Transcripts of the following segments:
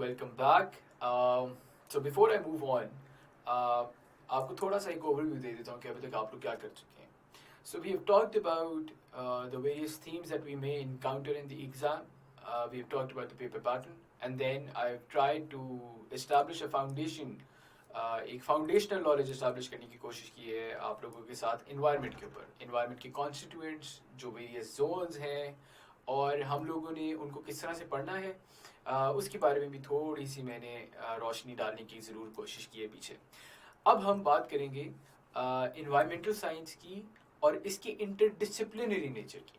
welcome back. So before I move on, आपको थोड़ा सा एक overview दे देता हूँ कि अभी तक आप लोग क्या कर चुके हैं. So we have talked about the various themes that we may encounter in the exam. We have talked about the paper pattern, and then I've tried to establish a foundation, एक foundational knowledge establish करने की कोशिश की है आप लोगों के साथ environment के ऊपर, environment के constituents, जो various zones हैं, और हम लोगों ने उनको किस तरह से पढ़ना है उसके बारे में भी थोड़ी सी मैंने रोशनी डालने की ज़रूर कोशिश की है पीछे. अब हम बात करेंगे इन्वायरमेंटल साइंस की और इसके इंटरडिसिप्लिनरी नेचर की,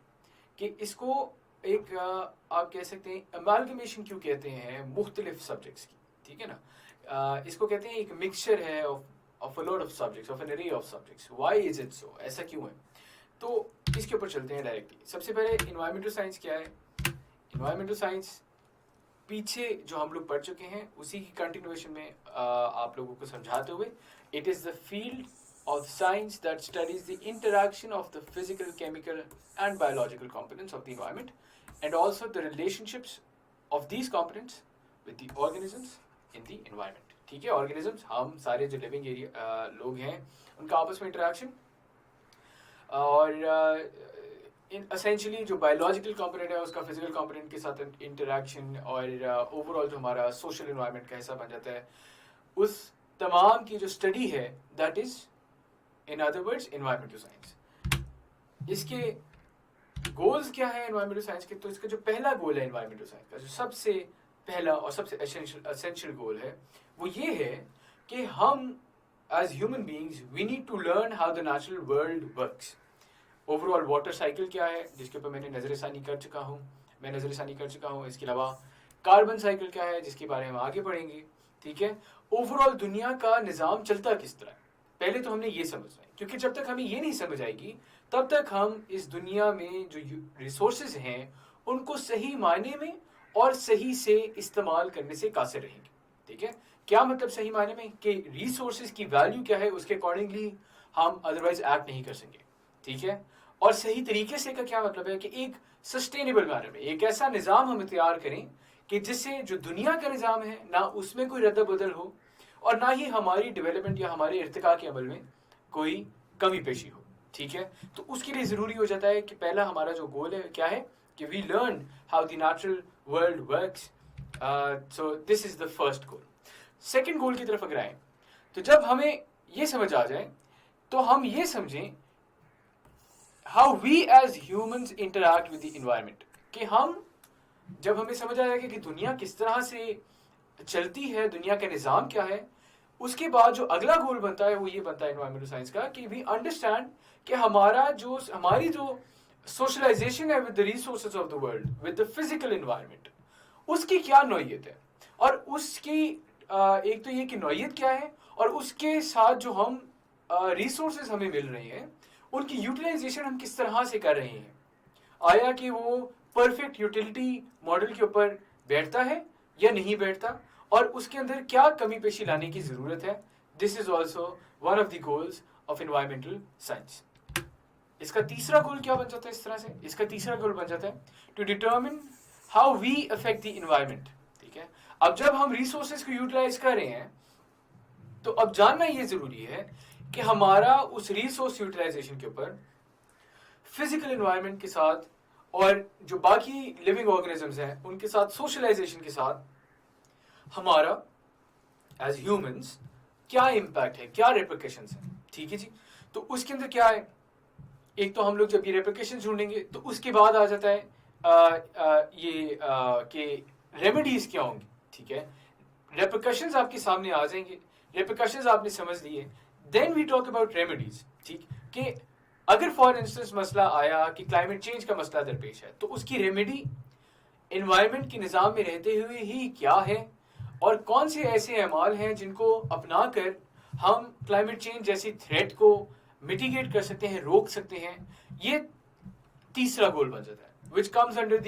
कि इसको एक आप कह सकते हैं अमालगमेशन क्यों कहते हैं मुख्तलिफ सब्जेक्ट्स की, ठीक है ना. इसको कहते हैं एक मिक्सचर है of a lot of subjects, of an array of subjects. Why is it so, ऐसा क्यों है? तो इसके ऊपर चलते हैं डायरेक्टली. सबसे पहले इन्वायरमेंटल साइंस क्या है. इन्वायरमेंटल साइंस पीछे जो हम लोग पढ़ चुके हैं उसी की कंटिन्यूएशन में आप लोगों को समझाते हुए, it is the field of science that studies the interaction of the physical, chemical and biological components of the environment, and also the relationships of these components with the organisms in the environment. ठीक है, organisms हम सारे जो living area लोग हैं उनका आपस में interaction, और essentially जो biological component है उसका physical component के साथ interaction, और overall जो हमारा social environment का हिस्सा बन जाता है, उस तमाम की जो study है that is in other words environmental science. इसके गोल्स क्या है environmental science के? तो इसका जो पहला गोल है environmental science का, जो सबसे पहला और सबसे essential गोल है, वो ये है कि हम as human beings we need to learn how the natural world works. Overall water cycle क्या है, जिसके ऊपर मैंने नज़रसानी कर चुका हूँ. इसके अलावा कार्बन साइकिल क्या है, जिसके बारे में हम आगे पढ़ेंगे. ठीक है, ओवरऑल दुनिया का निज़ाम चलता किस तरह है, पहले तो हमने ये समझना है, क्योंकि जब तक हमें ये नहीं समझ आएगी तब तक हम इस दुनिया में जो रिसोर्सेज हैं उनको सही मायने में और सही से इस्तेमाल करने से कासिर रहेंगे. ठीक है, क्या मतलब सही मायने में? कि रिसोर्सेज की वैल्यू क्या है उसके अकॉर्डिंगली हम अदरवाइज एक्ट नहीं कर सकेंगे. ठीक है, और सही तरीके से का क्या मतलब है कि एक सस्टेनेबल मैनर में एक ऐसा निज़ाम हम तैयार करें कि जिससे जो दुनिया का निज़ाम है ना उसमें कोई रद्द बदल हो, और ना ही हमारी डेवलपमेंट या हमारे इर्तिका के अमल में कोई कमी पेशी हो. ठीक है, तो उसके लिए ज़रूरी हो जाता है कि पहला हमारा जो गोल है क्या है कि we learn how the natural world works. So this is the first goal. Second goal की तरफ अगर आए तो जब हमें ये समझ आ जाए तो हम ये समझें how we as humans interact with the environment, कि हम जब हमें समझ आ जाएगा कि दुनिया किस तरह से चलती है, दुनिया का निज़ाम क्या है, उसके बाद जो अगला गोल बनता है वो ये बनता है एनवायरमेंटल साइंस का कि वी अंडरस्टैंड कि हमारी जो सोशलाइजेशन है with the resources of the world, with the physical environment, उसकी क्या नौइयत है, और उसकी एक तो ये कि नौइयत क्या है, और उसके साथ जो हम रिसोर्सेज हमें मिल रहे हैं उनकी यूटिलाइजेशन हम किस तरह से कर रहे हैं. आया कि वो परफेक्ट यूटिलिटी मॉडल के ऊपर बैठता है या नहीं बैठता, और उसके अंदर क्या कमी पेशी लाने की ज़रूरत है. This is also one of the goals of environmental science. इसका तीसरा गोल क्या बन जाता है इस तरह से? इसका तीसरा गोल बन जाता है to determine how we affect the environment. ठीक है, अब जब हम रिसोर्सेज को यूटिलाइज कर रहे हैं तो अब जानना ये ज़रूरी है कि हमारा उस रिसोर्स यूटिलाइजेशन के ऊपर फिजिकल इन्वायरमेंट के साथ और जो बाकी लिविंग ऑर्गेनिजम्स हैं उनके साथ सोशलाइजेशन के साथ हमारा एज ह्यूमंस क्या इम्पैक्ट है, क्या रेप्लिकेशंस हैं. ठीक है जी, तो उसके अंदर क्या है, एक तो हम लोग जब ये रेप्लिकेशंस ढूंढेंगे तो उसके बाद आ जाता है कि रेमेडीज क्या होंगी. ठीक है, रेप्लिकेशंस आपके सामने आ जाएंगे, रेप्लिकेशंस आपने समझ लिए, then we talk about remedies. ठीक, कि अगर फॉर इंस्टेंस मसला आया कि क्लाइमेट चेंज का मसला दरपेश है तो उसकी रेमेडी एनवायरनमेंट के निज़ाम में रहते हुए ही क्या है, और कौन से ऐसे अमाल हैं जिनको अपना कर हम क्लाइमेट चेंज जैसी थ्रेट को मिटिगेट कर सकते हैं, रोक सकते हैं. ये तीसरा गोल बन जाता है which comes under the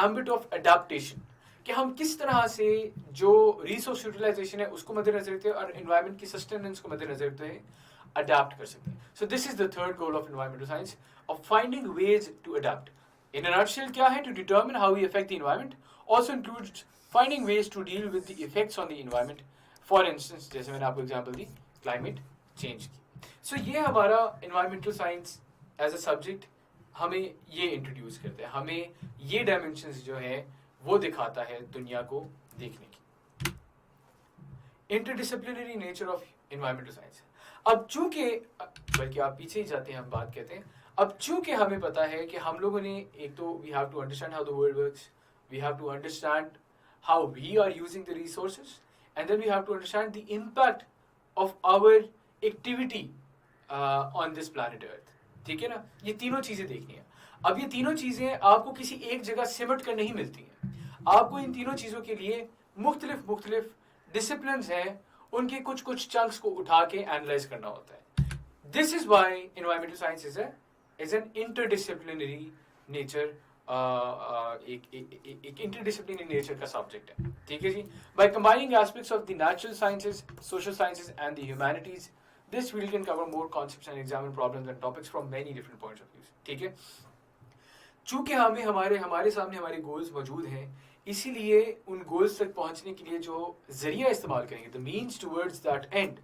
ambit of adaptation, कि हम किस तरह से जो रिसोर्स यूटिलाइजेशन है उसको मद्देनजर रखते हैं और एनवायरनमेंट की सस्टेनेंस को मद्देनजर रखते हैं अडेप्ट कर सकते हैं. So this is the third goal of environmental science, of finding ways to adapt. In a nutshell क्या है? To determine how we affect the environment, also includes finding ways to deal with the effects on the environment. For instance, जैसे मैंने आपको example दी climate change की. So ये हमारा environmental science as a subject हमें ये इंट्रोड्यूस करते हैं, हमें ये डायमेंशंस जो है वो दिखाता है दुनिया को देखने की. Interdisciplinary nature of environmental science. अब चूंकि, बल्कि आप पीछे ही जाते हैं, हम बात कहते हैं, अब चूंकि हमें पता है कि हम लोगों ने एक तो we have to understand how the world works, we have to understand how we are using the resources, and then we have to understand the impact of our activity on this planet earth. ठीक है ना, ये तीनों चीजें देखनी है. अब ये तीनों चीजें आपको किसी एक जगह सिमट कर नहीं मिलती हैं. आपको इन तीनों चीजों के लिए मुख्तलिफ डिसिप्लिन्स हैं, उनके कुछ कुछ चंक्स को उठा के एनालाइज करना होता है. This is why environmental science is an interdisciplinary nature, एक इंटरडिसिप्लिनरी नेचर का सब्जेक्ट है. ठीक है जी. By combining aspects of the natural sciences, social sciences and the humanities, this field can cover more concepts and examine problems and topics from many different points of view. ठीक है. चूंकि हमें हमारे सामने हमारे गोल्स मौजूद हैं, इसीलिए उन गोल्स तक पहुंचने के लिए जो जरिया इस्तेमाल करेंगे, the means towards that end,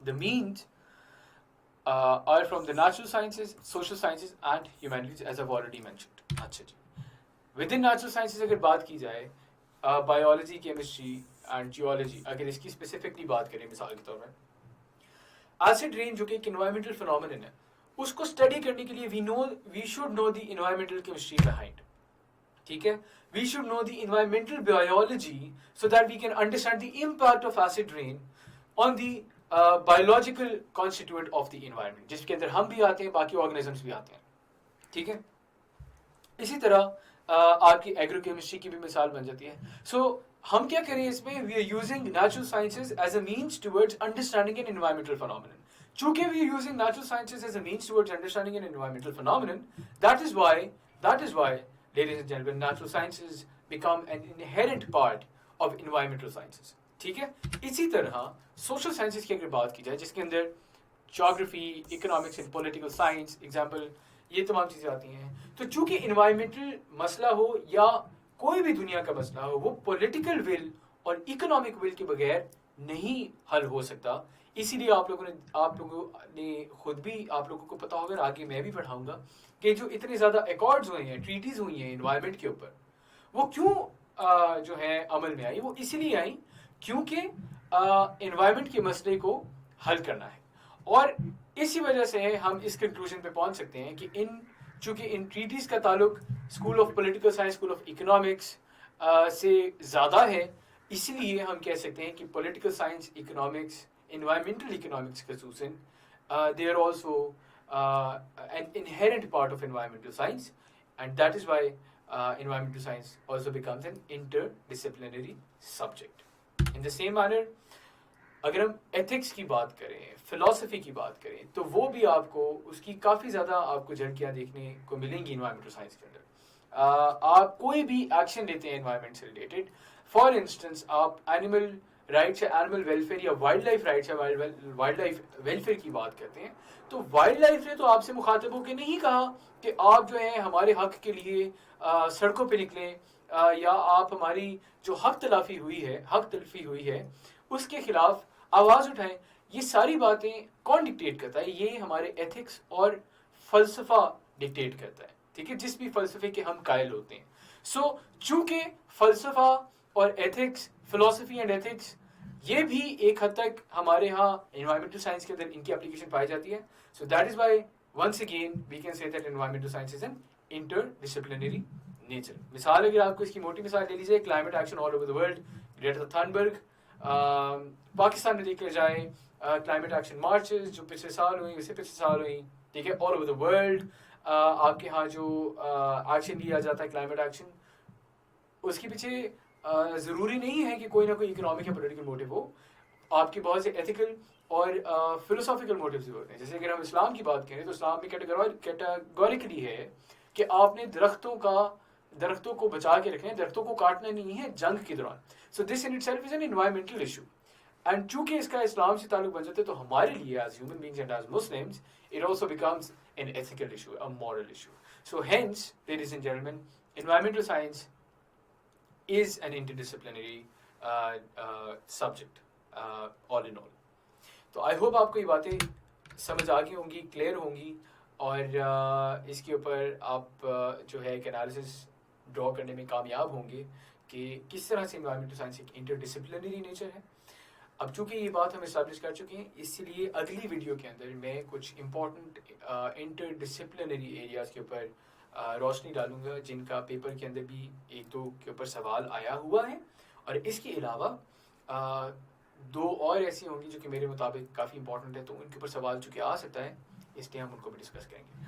the means are from the natural sciences, social sciences and humanities as I've already mentioned. अच्छा जी. Within natural sciences अगर बात की जाए, biology, chemistry and geology, अगर इसकी specifically बात करें मिसाल के तौर पर, एसिड रेन जो कि एक एनवायरमेंटल फिनोमेनन है, उसको स्टडी करने के लिए we should know the environmental chemistry behind. ठीक है. We should know the environmental biology so that we can understand the impact of acid rain on the biological constituent of the environment, जिसके अंदर हम भी आते हैं, बाकी ऑर्गेनिजम्स भी आते हैं. ठीक है. इसी तरह आपकी एग्रोकेमिस्ट्री की भी मिसाल बन जाती है. सो हम क्या करें इसमें, we are using natural sciences as a means towards understanding an environmental phenomenon. चूंकि we are using natural sciences as a means towards understanding an environmental phenomenon, that is why ladies and gentlemen, natural sciences become an inherent part of environmental sciences. ठीक है. इसी तरह social sciences की अगर बात की जाए, जिसके अंदर geography, economics and political science, example, ये तमाम चीज़ें आती हैं. तो चूंकि इन्वायरमेंटल मसला हो या कोई भी दुनिया का मसला हो, वो पॉलिटिकल विल और इकोनॉमिक विल के बगैर नहीं हल हो सकता. इसीलिए आप लोगों ने खुद भी, आप लोगों को पता होगा, आगे मैं भी पढ़ाऊंगा, कि जो इतने ज़्यादा एकॉर्ड्स हुए हैं, ट्रीटीज हुई हैं इन्वायरमेंट के ऊपर, वो क्यों जो है अमल में आई, वो इसीलिए आई क्योंकि इन्वायरमेंट के मसले को हल करना है. और इसी वजह से हम इस कंक्लूजन पे पहुंच सकते हैं कि चूंकि इन ट्रीटीज का ताल्लुक school of political science, school of economics से ज़्यादा है, इसलिए हम कह सकते हैं कि political science, economics, environmental economics खसूसन, they are also an inherent part of environmental science, and that is why environmental science also becomes an interdisciplinary subject. In the same manner, अगर हम ethics की बात करें, philosophy की बात करें, तो वो भी आपको उसकी काफ़ी ज़्यादा आपको झलकियाँ देखने को मिलेंगी environmental science के अंदर. आप कोई भी एक्शन लेते हैं environment से related, for instance आप एनिमल राइट्स या एनिमल वेलफेयर या वाइल्ड लाइफ राइट्स या वाइल्ड लाइफ वेलफेयर की बात करते हैं, तो वाइल्ड लाइफ ने तो आपसे मुखातिब होकर नहीं कहा कि आप जो है हमारे हक के लिए सड़कों पे निकलें, या आप हमारी जो हक तलफी हुई है उसके खिलाफ आवाज़ उठाएं. ये सारी बातें कौन डिक्टेट करता है? ये हमारे एथिक्स और फलसफा डिक्टेट करता है. ठीक है, जिस भी फलसफे के हम कायल होते हैं. सो चूंकि फलसफा और एथिक्स, फिलोसफी एंड एथिक्स, ये भी एक हद तक हमारे यहाँ एनवायरमेंटल साइंस के अंदर इनकी एप्लीकेशन पाई जाती है. So that is why once again we can say that environmental science is an interdisciplinary nature. मिसाल अगर आपको इसकी मोटी मिसाल ले लीजिए, climate action all over the world, Greta Thunberg. Pakistan में देखा जाए क्लाइमेट एक्शन मार्चेस जो पिछले साल हुई, ठीक है, ऑल ओवर द वर्ल्ड. आपके यहाँ जो एक्शन लिया जाता है क्लाइमेट एक्शन, उसके पीछे ज़रूरी नहीं है कि कोई ना कोई इकोनॉमिक या पॉलिटिकल मोटिव हो. आपके बहुत से एथिकल और फिलोसॉफिकल मोटिव्स भी होते हैं. जैसे अगर हम इस्लाम की बात करें तो इस्लाम में कैटेगोरिकली है कि आपने दरख्तों को बचा के रखना है, दरख्तों को काटना नहीं है जंग के दौरान. So this in itself is an environmental issue, and चूंकि इसका इस्लाम से ताल्लुक बन जाता है, तो हमारे लिए as human beings and as Muslims it also becomes an ethical issue, a moral issue. So hence ladies and gentleman, environmental science is an interdisciplinary subject all in all. تو آئی ہوپ آپ کو یہ باتیں سمجھ آ گئی ہوں گی, clear ہوں گی, اور اس کے اوپر آپ جو ہے ایک انالیسس ڈرا کرنے میں کامیاب ہوں گے کہ کس طرح سے انوائرمنٹل سائنس ایک انٹر ڈسپلنری نیچر ہے. اب چونکہ یہ بات ہم اسٹیبلش کر چکے ہیں, اس لیے اگلی ویڈیو کے اندر میں کچھ امپورٹنٹ انٹر ڈسپلنری ایریاز کے اوپر روشنی ڈالوں گا, جن کا پیپر کے اندر بھی ایک دو کے اوپر سوال آیا ہوا ہے, اور اس کے علاوہ دو اور ایسی ہوں گی جو کہ میرے مطابق کافی امپورٹنٹ ہے, تو ان کے اوپر سوال چونکہ آ سکتا ہے, اس لیے ہم ان کو بھی ڈسکس کریں گے.